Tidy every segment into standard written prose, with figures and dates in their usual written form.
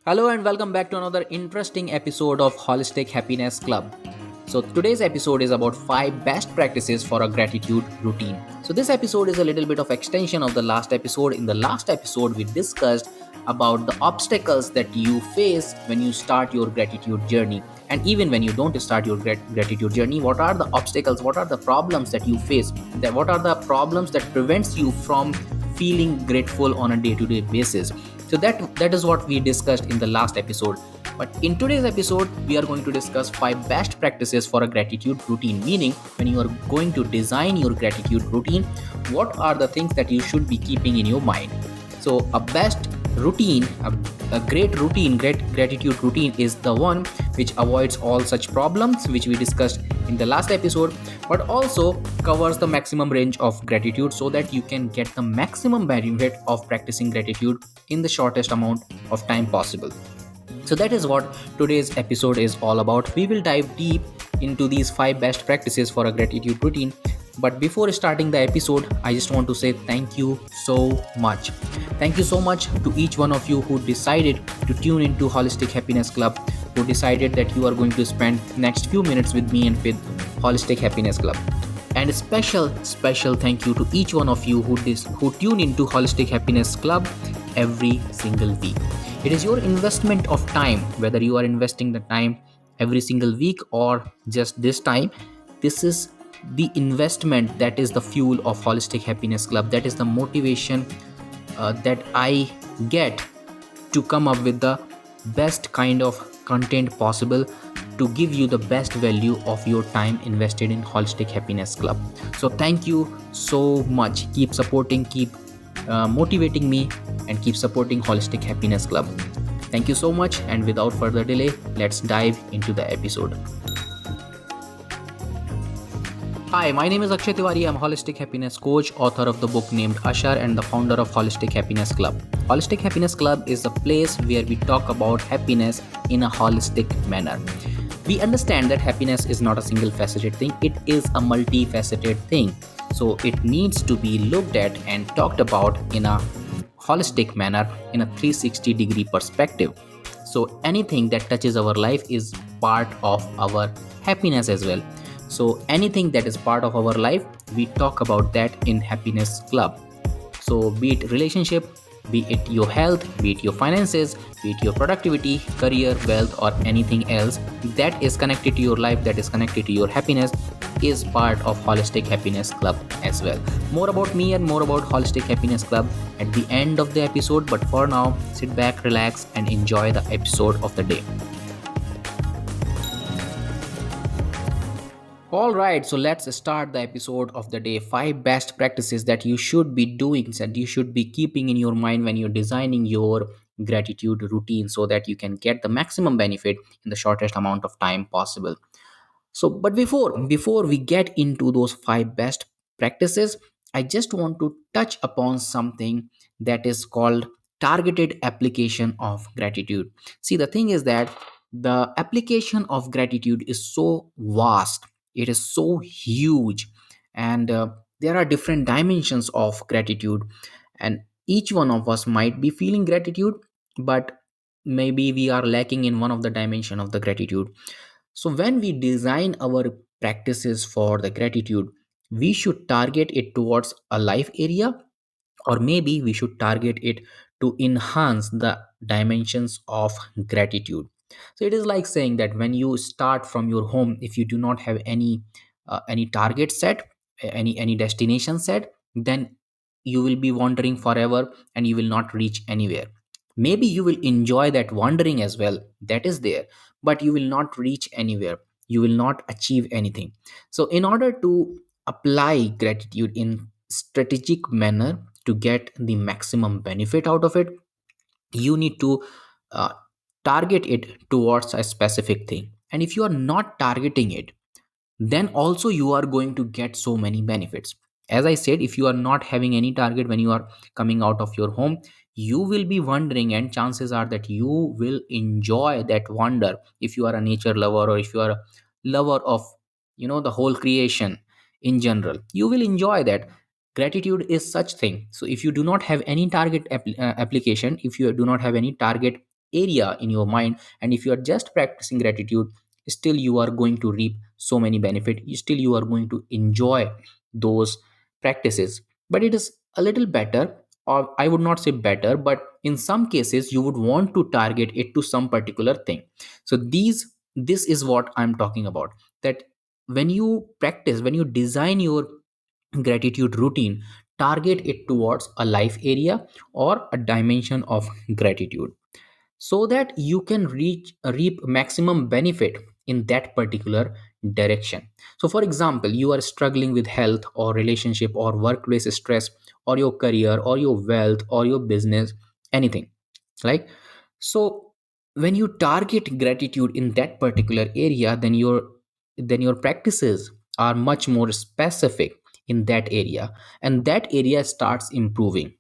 Hello and welcome back to another interesting episode of Holistic Happiness Club. So, today's episode is about 5 best practices for a gratitude routine. So, this episode is a little bit of extension of the last episode. In the last episode, we discussed about the obstacles that you face when you start your gratitude journey. And even when you don't start your gratitude journey, what are the obstacles? What are the problems that you face? What are the problems that prevents you from feeling grateful on a day-to-day basis? So that is what we discussed in the last episode. But in today's episode, we are going to discuss 5 best practices for a gratitude routine. Meaning, when you are going to design your gratitude routine, what are the things that you should be keeping in your mind? So, a best routine, a great routine, great gratitude routine is the one which avoids all such problems which we discussed in the last episode, but also covers the maximum range of gratitude so that you can get the maximum benefit of practicing gratitude in the shortest amount of time possible. So that is what today's episode is all about. We will dive deep into these 5 best practices for a gratitude routine. But before starting the episode, I just want to say thank you so much. Thank you so much to each one of you who decided to tune into Holistic Happiness Club, who decided that you are going to spend next few minutes with me and with Holistic Happiness Club. And a special thank you to each one of you who tune into Holistic Happiness Club every single week. It is your investment of time, whether you are investing the time every single week or just this time. This is the investment that is the fuel of Holistic Happiness Club. That is the motivation that I get to come up with the best kind of content possible to give you the best value of your time invested in Holistic Happiness Club. So thank you so much. Keep supporting, keep motivating me, and keep supporting Holistic Happiness Club. Thank you so much, and without further delay, let's dive into the episode. Hi, my name is Akshay Tiwari. I'm a holistic happiness coach, author of the book named Usher, and the founder of Holistic Happiness Club. Holistic Happiness Club is a place where we talk about happiness in a holistic manner. We understand that happiness is not a single faceted thing, it is a multifaceted thing. So it needs to be looked at and talked about in a holistic manner, in a 360-degree perspective. So anything that touches our life is part of our happiness as well. So anything that is part of our life, we talk about that in Happiness Club. So be it relationship, be it your health, be it your finances, be it your productivity, career, wealth, or anything else that is connected to your life, that is connected to your happiness, is part of Holistic Happiness Club as well. More about me and more about Holistic Happiness Club at the end of the episode, but for now, sit back, relax, and enjoy the episode of the day. All right, so let's start the episode of the day. 5 best practices that you should be doing and you should be keeping in your mind when you're designing your gratitude routine so that you can get the maximum benefit in the shortest amount of time possible. So, but before we get into those 5 best practices, I just want to touch upon something that is called targeted application of gratitude. See, the thing is that the application of gratitude is so vast, it is so huge, and there are different dimensions of gratitude, and each one of us might be feeling gratitude, but maybe we are lacking in one of the dimension of the gratitude. So, when we design our practices for the gratitude, we should target it towards a life area, or maybe we should target it to enhance the dimensions of gratitude. So, it is like saying that when you start from your home, if you do not have any target set, any destination set, then you will be wandering forever and you will not reach anywhere. Maybe you will enjoy that wandering as well, that is there, but you will not reach anywhere, you will not achieve anything. So in order to apply gratitude in strategic manner to get the maximum benefit out of it, you need to uh, target it towards a specific thing. And if you are not targeting it, then also you are going to get so many benefits. As I said, if you are not having any target when you are coming out of your home, you will be wondering, and chances are that you will enjoy that wonder. If you are a nature lover, or if you are a lover of the whole creation in general, you will enjoy that. Gratitude is such thing. So if you do not have any target application, if you do not have any target area in your mind, and if you are just practicing gratitude, still you are going to reap so many benefit, still you are going to enjoy those practices. But it is a little better, or I would not say better, but in some cases you would want to target it to some particular thing. So this is what I'm talking about, that when you practice, when you design your gratitude routine, target it towards a life area or a dimension of gratitude, so that you can reap maximum benefit in that particular direction. So for example, you are struggling with health or relationship or workplace stress, or your career or your wealth or your business, anything, like, so when you target gratitude in that particular area, then your practices are much more specific in that area, and that area starts improving.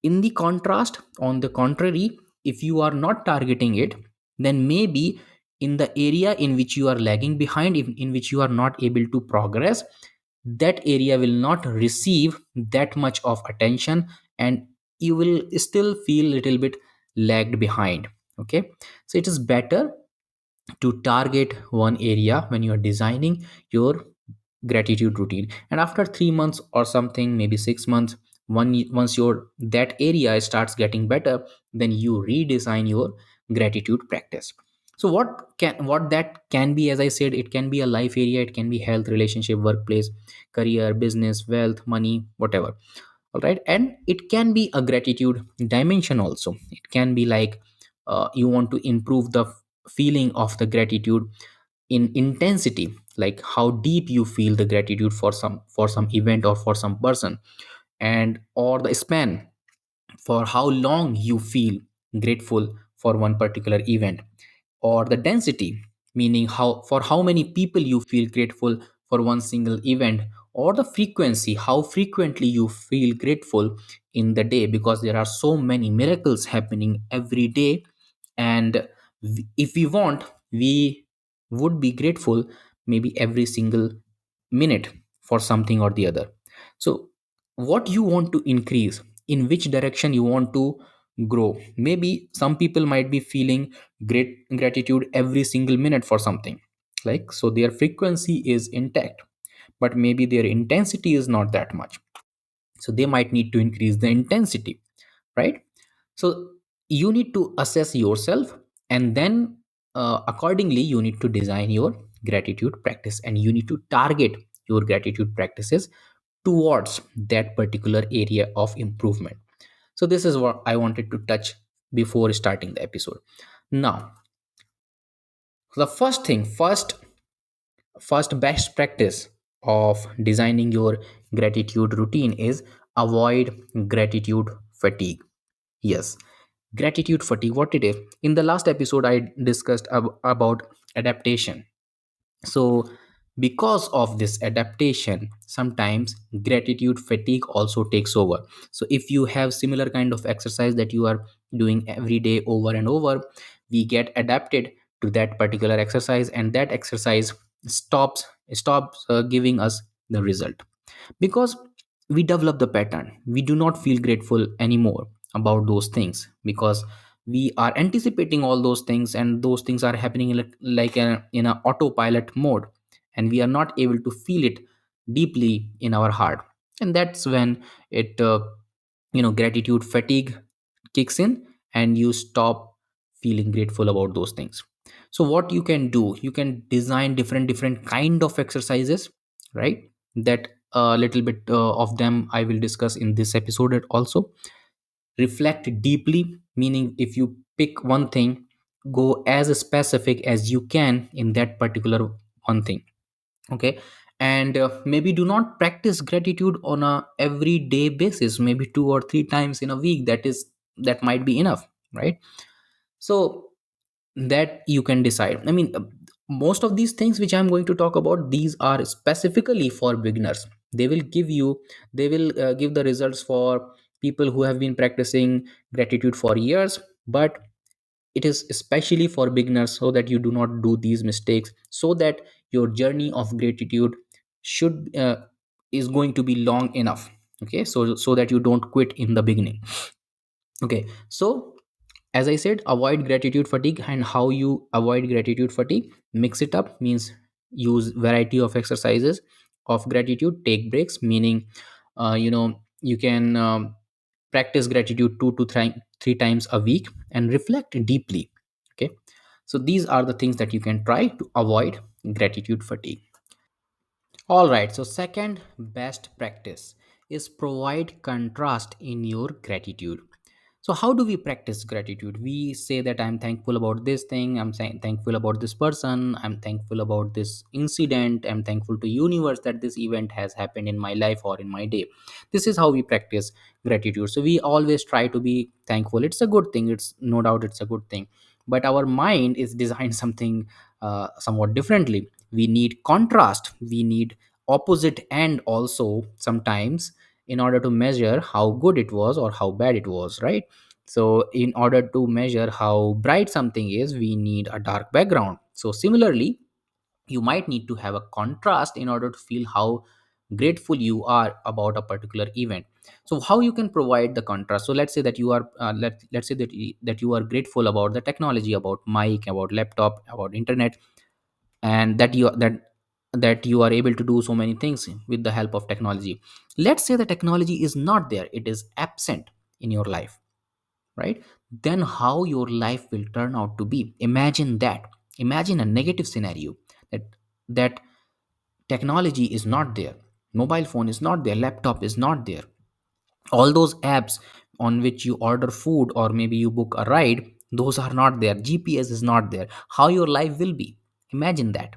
In the contrast, on the contrary, if you are not targeting it, then maybe in the area in which you are lagging behind, in which you are not able to progress, that area will not receive that much of attention, and you will still feel little bit lagged behind. Okay, so it is better to target one area when you are designing your gratitude routine, and after 3 months or something, maybe 6 months, once your that area starts getting better, then you redesign your gratitude practice. So what that can be, as I said, it can be a life area, it can be health, relationship, workplace, career, business, wealth, money, whatever. All right, and it can be a gratitude dimension also. It can be like, you want to improve the feeling of the gratitude in intensity, like how deep you feel the gratitude for some event or for some person, and or the span, for how long you feel grateful for one particular event, or the density, meaning how for how many people you feel grateful for one single event, or the frequency, how frequently you feel grateful in the day, because there are so many miracles happening every day, and if we want, we would be grateful maybe every single minute for something or the other. So what you want to increase, in which direction you want to grow, maybe some people might be feeling great gratitude every single minute for something, like, so their frequency is intact, but maybe their intensity is not that much, so they might need to increase the intensity, right? So you need to assess yourself, and then accordingly you need to design your gratitude practice, and you need to target your gratitude practices towards that particular area of improvement. So this is what I wanted to touch before starting the episode. Now, the first best practice of designing your gratitude routine is avoid gratitude fatigue. Yes, gratitude fatigue, what it is. In the last episode, I discussed about adaptation. So, because of this adaptation, sometimes gratitude fatigue also takes over. So, if you have similar kind of exercise that you are doing every day over and over, we get adapted to that particular exercise, and that exercise stops giving us the result, because we develop the pattern. We do not feel grateful anymore about those things, because we are anticipating all those things, and those things are happening in a autopilot mode, and we are not able to feel it deeply in our heart. And that's when it gratitude fatigue kicks in, and you stop feeling grateful about those things. So what you can do, you can design different kind of exercises, right? That a little bit of them I will discuss in this episode also. Reflect deeply, meaning if you pick one thing, go as specific as you can in that particular one thing. Okay, and maybe do not practice gratitude on a everyday basis, maybe 2 or 3 times in a week, that might be enough, right? So that you can decide. I mean, most of these things which I'm going to talk about, these are specifically for beginners. They will give the results for people who have been practicing gratitude for years, but it is especially for beginners, so that you do not do these mistakes, so that your journey of gratitude should is going to be long enough. Okay, so that you don't quit in the beginning. Okay, so As I said, avoid gratitude fatigue. And how you avoid gratitude fatigue? Mix it up, means use variety of exercises of gratitude. Take breaks, meaning you can practice gratitude three times a week and reflect deeply. Okay, so these are the things that you can try to avoid gratitude fatigue. All right, so second best practice is provide contrast in your gratitude. So how do we practice gratitude? We say that I'm thankful about this thing, I'm thankful about this person, I'm thankful about this incident, I'm thankful to universe that this event has happened in my life or in my day. This is how we practice gratitude. So we always try to be thankful. It's a good thing, it's no doubt it's a good thing. But our mind is designed something somewhat differently. We need contrast, we need opposite end also sometimes, in order to measure how good it was or how bad it was, right? So in order to measure how bright something is, we need a dark background. So similarly, you might need to have a contrast in order to feel how grateful you are about a particular event. So how you can provide the contrast? So let's say that you are let's say that you are grateful about the technology, about mic, about laptop, about internet, and that you are able to do so many things with the help of technology. Let's say the technology is not there, it is absent in your life, right? Then how your life will turn out to be? Imagine that. Imagine a negative scenario, that that technology is not there, mobile phone is not there, laptop is not there, all those apps on which you order food or maybe you book a ride, those are not there, GPS is not there. How your life will be? Imagine that.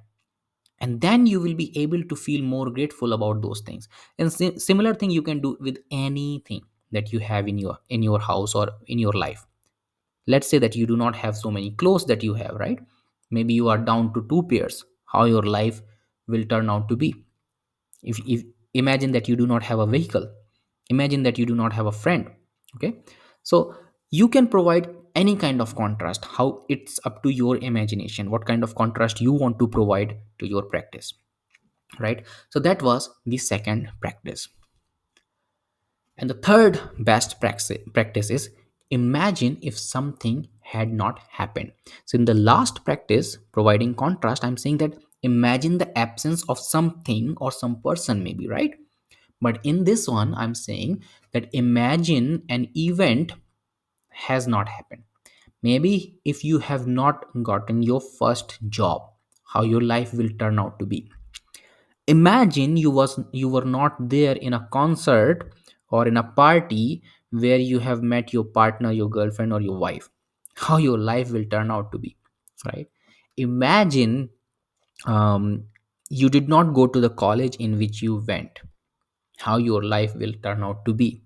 And then you will be able to feel more grateful about those things. And similar thing you can do with anything that you have in your house or in your life. Let's say that you do not have so many clothes that you have, right? Maybe you are down to two pairs. How your life will turn out to be? If imagine that you do not have a vehicle, imagine that you do not have a friend. Okay, so you can provide any kind of contrast. How? It's up to your imagination what kind of contrast you want to provide to your practice, right? So that was the second practice. And the third best practice is imagine if something had not happened. So in the last practice, providing contrast, I'm saying that imagine the absence of something or some person, maybe, right? But in this one, I'm saying that imagine an event has not happened. Maybe if you have not gotten your first job, how your life will turn out to be. Imagine you were not there in a concert or in a party where you have met your partner, your girlfriend, or your wife. How your life will turn out to be, right? Imagine you did not go to the college in which you went. How your life will turn out to be.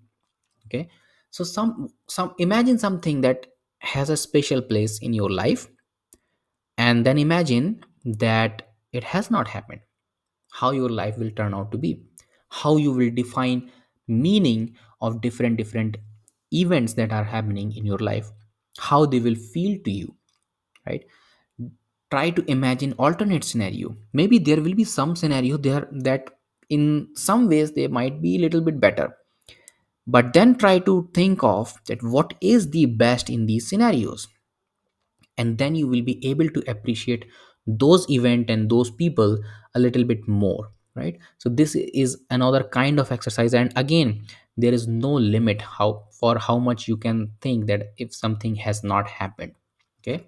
Okay, so some imagine something that has a special place in your life, and then imagine that it has not happened. How your life will turn out to be, how you will define meaning of different events that are happening in your life, how they will feel to you, right? Try to imagine alternate scenario. Maybe there will be some scenario there that in some ways they might be a little bit better, but then try to think of that what is the best in these scenarios, and then you will be able to appreciate those event and those people a little bit more, right? So this is another kind of exercise, and again, there is no limit how much you can think that if something has not happened. Okay,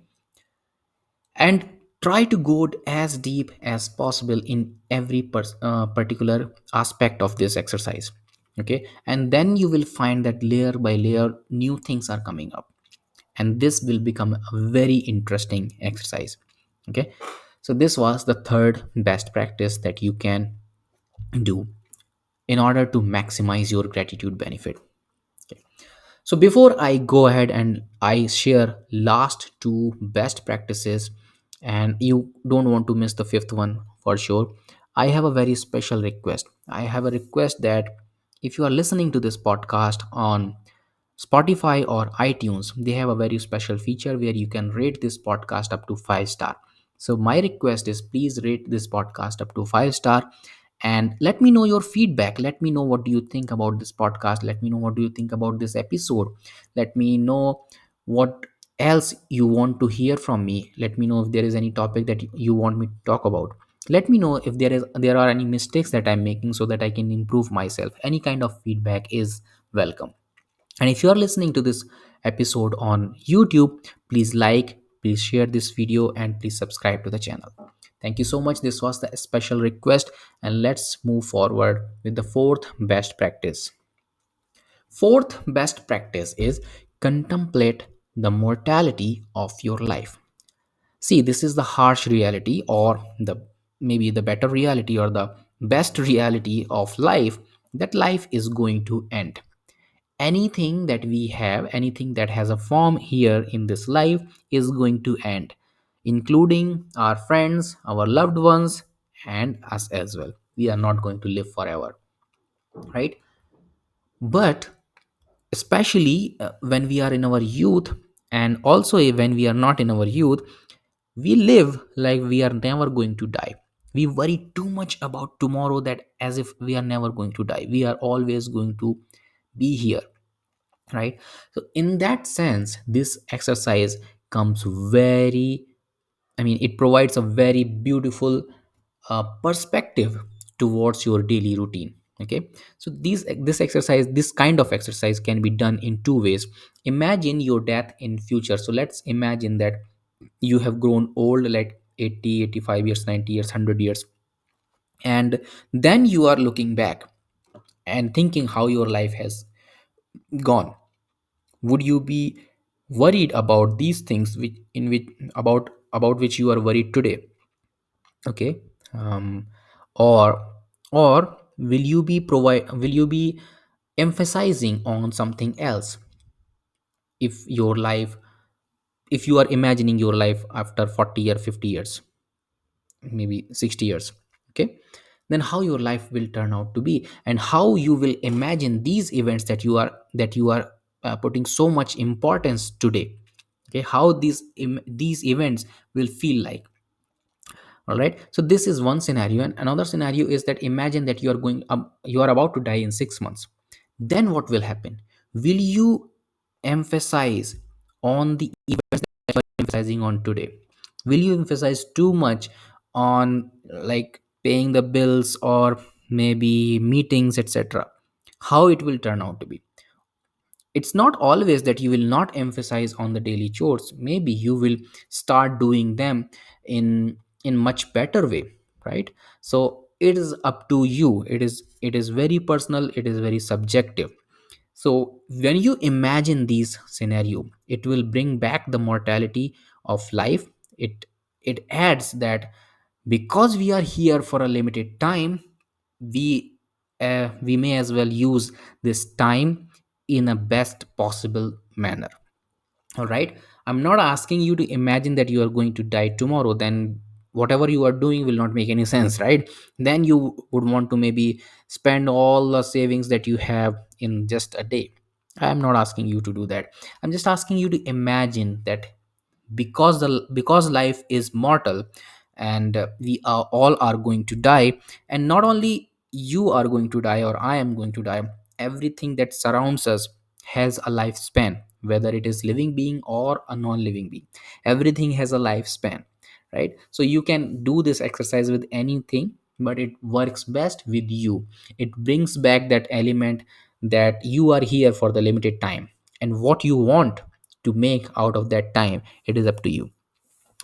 and try to go as deep as possible in every particular aspect of this exercise. Okay, and then you will find that layer by layer new things are coming up, and this will become a very interesting exercise. Okay, so this was the third best practice that you can do in order to maximize your gratitude benefit. Okay. So before I go ahead and I share last two best practices, and you don't want to miss the fifth one for sure, I have a very special request. I have a request that if you are listening to this podcast on Spotify or iTunes, they have a very special feature where you can rate this podcast up to 5 star. So my request is please rate this podcast up to 5 star and let me know your feedback. Let me know what do you think about this podcast. Let me know what do you think about this episode. Let me know what else you want to hear from me. Let me know if there is any topic that you want me to talk about. Let me know if there are any mistakes that I'm making so that I can improve myself. Any kind of feedback is welcome. And if you are listening to this episode on YouTube, please like, please share this video, and please subscribe to the channel. Thank you so much. This was the special request, and let's move forward with the fourth best practice. Fourth best practice is contemplate the mortality of your life. See, this is the harsh reality, or the maybe the better reality, or the best reality of life, that life is going to end. Anything that we have, anything that has a form here in this life is going to end, including our friends, our loved ones, and us as well. We are not going to live forever, right? But especially when we are in our youth, and also when we are not in our youth, we live like we are never going to die. We worry too much about tomorrow, that as if we are never going to die, we are always going to be here, right? So in that sense, this exercise comes very, I mean, it provides a very beautiful perspective towards your daily routine. Okay, so this exercise, this kind of exercise can be done in two ways. Imagine your death in future. So let's imagine that you have grown old, like 80, 85 years, 90 years, 100 years, and then you are looking back and thinking how your life has gone. Would you be worried about these things which about which you are worried today? Okay. Um, or or will you be emphasizing on something else? If your life, if you are imagining your life after 40 or 50 years, maybe 60 years, okay, then how your life will turn out to be, and how you will imagine these events that you are putting so much importance today. Okay, how these events will feel like. All right, so this is one scenario, and another scenario is that imagine that you are about to die in 6 months. Then what will happen? Will you emphasize on the events that you are emphasizing on today? Will you emphasize too much on, like, paying the bills or maybe meetings, etc.? How it will turn out to be? It's not always that you will not emphasize on the daily chores. Maybe you will start doing them in much better way, right? So it is up to you. It is very personal, it is very subjective. So when you imagine these scenario, it will bring back the mortality of life. It adds that because we are here for a limited time, we may as well use this time in a best possible manner. All right, I'm not asking you to imagine that you are going to die tomorrow. Then whatever you are doing will not make any sense, right? Then you would want to maybe spend all the savings that you have in just a day. I'm not asking you to do that. I'm just asking you to imagine that because life is mortal, and we are all are going to die. And not only you are going to die or I am going to die, everything that surrounds us has a lifespan, whether it is living being or a non-living being. Everything has a lifespan, right? So you can do this exercise with anything, but it works best with you. It brings back that element that you are here for the limited time, and what you want to make out of that time, it is up to you,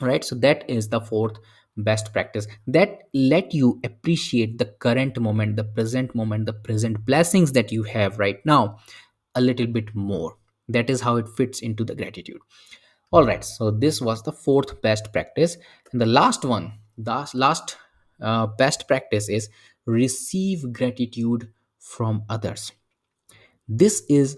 right? So that is the fourth best practice, that let you appreciate the current moment, the present moment, the present blessings that you have right now a little bit more. That is how it fits into the gratitude. All right, so this was the fourth best practice. And the last one, the last best practice is receive gratitude from others. This is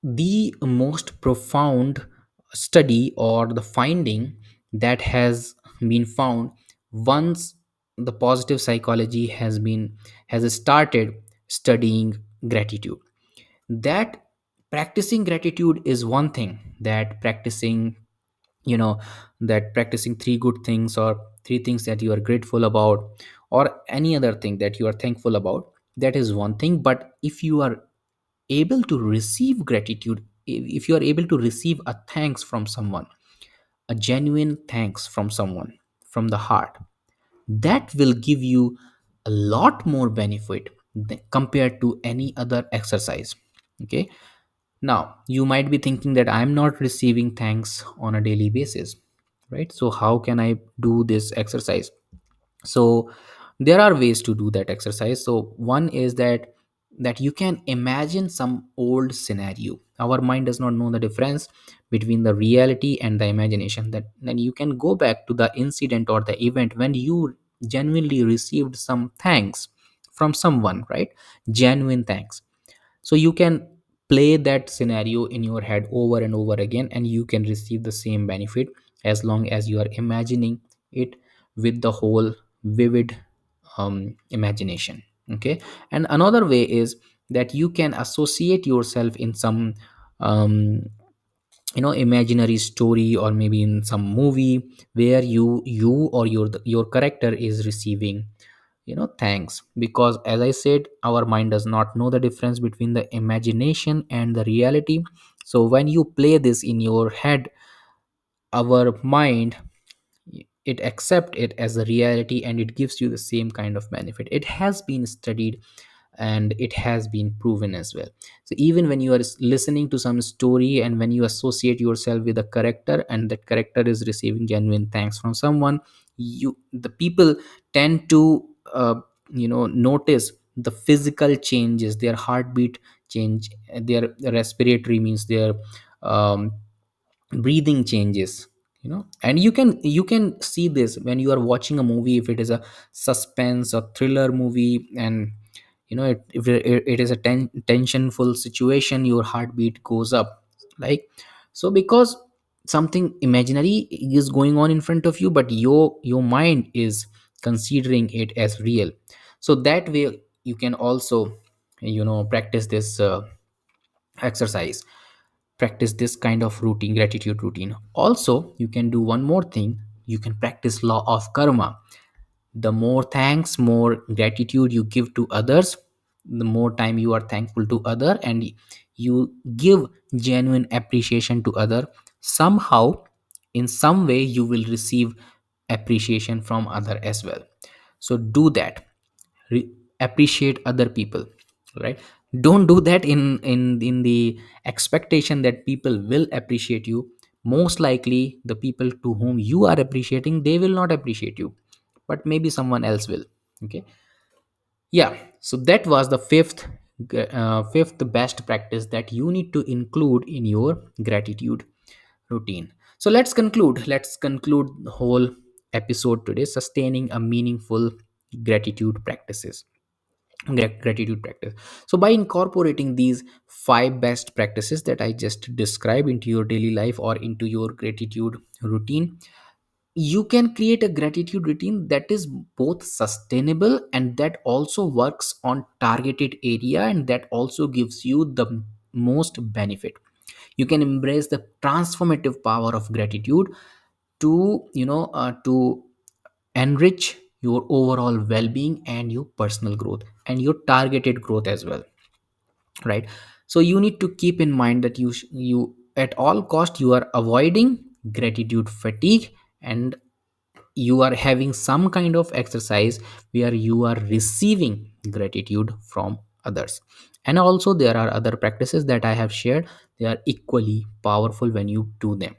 the most profound study or the finding that has been found once the positive psychology has started studying gratitude. That practicing gratitude is one thing, that practicing, you know, that practicing three good things or three things that you are grateful about, or any other thing that you are thankful about, that is one thing. But if you are able to receive gratitude if you are able to receive a thanks from someone, a genuine thanks from someone from the heart, that will give you a lot more benefit compared to any other exercise. Okay, now you might be thinking that I'm not receiving thanks on a daily basis, right? So how can I do this exercise? So there are ways to do that exercise. So one is that you can imagine some old scenario. Our mind does not know the difference between the reality and the imagination. That then you can go back to the incident or the event when you genuinely received some thanks from someone, right? Genuine thanks. So you can play that scenario in your head over and over again, and you can receive the same benefit as long as you are imagining it with the whole vivid imagination. Okay, and another way is that you can associate yourself in some um, imaginary story, or maybe in some movie where you or your character is receiving thanks. Because as I said, our mind does not know the difference between the imagination and the reality. So when you play this in your head, our mind, it accept it as a reality, and it gives you the same kind of benefit. It has been studied and it has been proven as well. So even when you are listening to some story, and when you associate yourself with a character, and that character is receiving genuine thanks from someone, the people tend to notice the physical changes, their heartbeat change, their respiratory means their um, breathing changes. And you can see this when you are watching a movie. If it is a suspense or thriller movie, and if it is a tensionful situation, your heartbeat goes up, like, so because something imaginary is going on in front of you, but your mind is considering it as real. So that way you can also practice this exercise, practice this kind of routine, gratitude routine. Also, you can do one more thing. You can practice law of karma. The more thanks, more gratitude you give to others, the more time you are thankful to other, and you give genuine appreciation to other, somehow, in some way, you will receive appreciation from other as well. So do that. Appreciate other people, right? Don't do that in the expectation that people will appreciate you. Most likely the people to whom you are appreciating, they will not appreciate you, but maybe someone else will. Okay, yeah. So that was the fifth best practice that you need to include in your gratitude routine. So let's conclude the whole episode today: sustaining a meaningful gratitude practices. Gratitude practice. So by incorporating these five best practices that I just described into your daily life or into your gratitude routine, you can create a gratitude routine that is both sustainable and that also works on targeted area, and that also gives you the most benefit. You can embrace the transformative power of gratitude to enrich your overall well-being and your personal growth and your targeted growth as well, right? So you need to keep in mind that you at all cost you are avoiding gratitude fatigue, and you are having some kind of exercise where you are receiving gratitude from others. And also there are other practices that I have shared. They are equally powerful when you do them,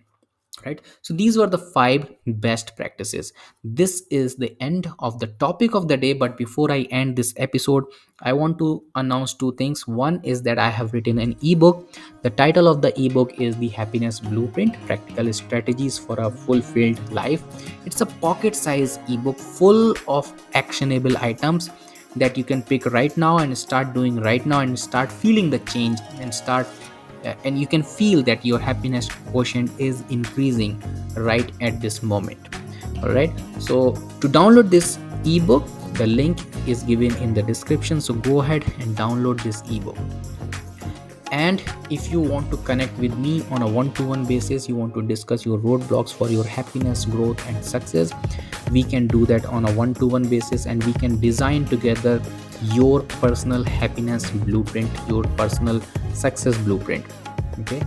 right? So these were the five best practices. This is the end of the topic of the day, but before I end this episode, I want to announce two things. One is that I have written an ebook. The title of the ebook is The Happiness Blueprint: Practical Strategies for a Fulfilled Life. It's a pocket size ebook full of actionable items that you can pick right now and start doing right now, and start feeling the change, and you can feel that your happiness quotient is increasing right at this moment. All right, so to download this ebook, the link is given in the description, so go ahead and download this ebook. And if you want to connect with me on a one-to-one basis, you want to discuss your roadblocks for your happiness, growth and success, we can do that on a one-to-one basis, and we can design together your personal happiness blueprint, your personal success blueprint. Okay,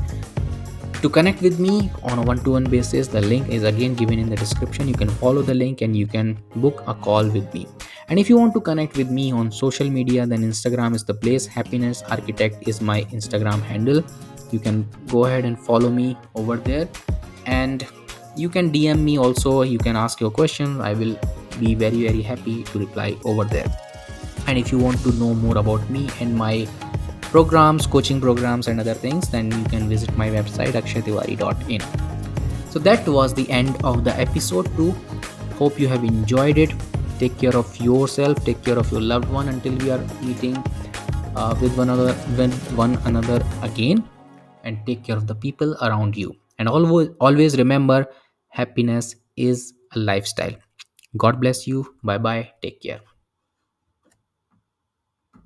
to connect with me on a one-to-one basis, the link is again given in the description. You can follow the link and you can book a call with me. And if you want to connect with me on social media, then Instagram is the place. Happiness Architect is my Instagram handle. You can go ahead and follow me over there, and you can DM me also. You can ask your questions. I will be very happy to reply over there. And if you want to know more about me and my programs, coaching programs, and other things, then you can visit my website akshaytiwari.in. So that was the end of the episode 2. Hope you have enjoyed it. Take care of yourself, take care of your loved one until we are meeting with one another again, and take care of the people around you. And always remember, happiness is a lifestyle. God bless you. Bye bye. Take care.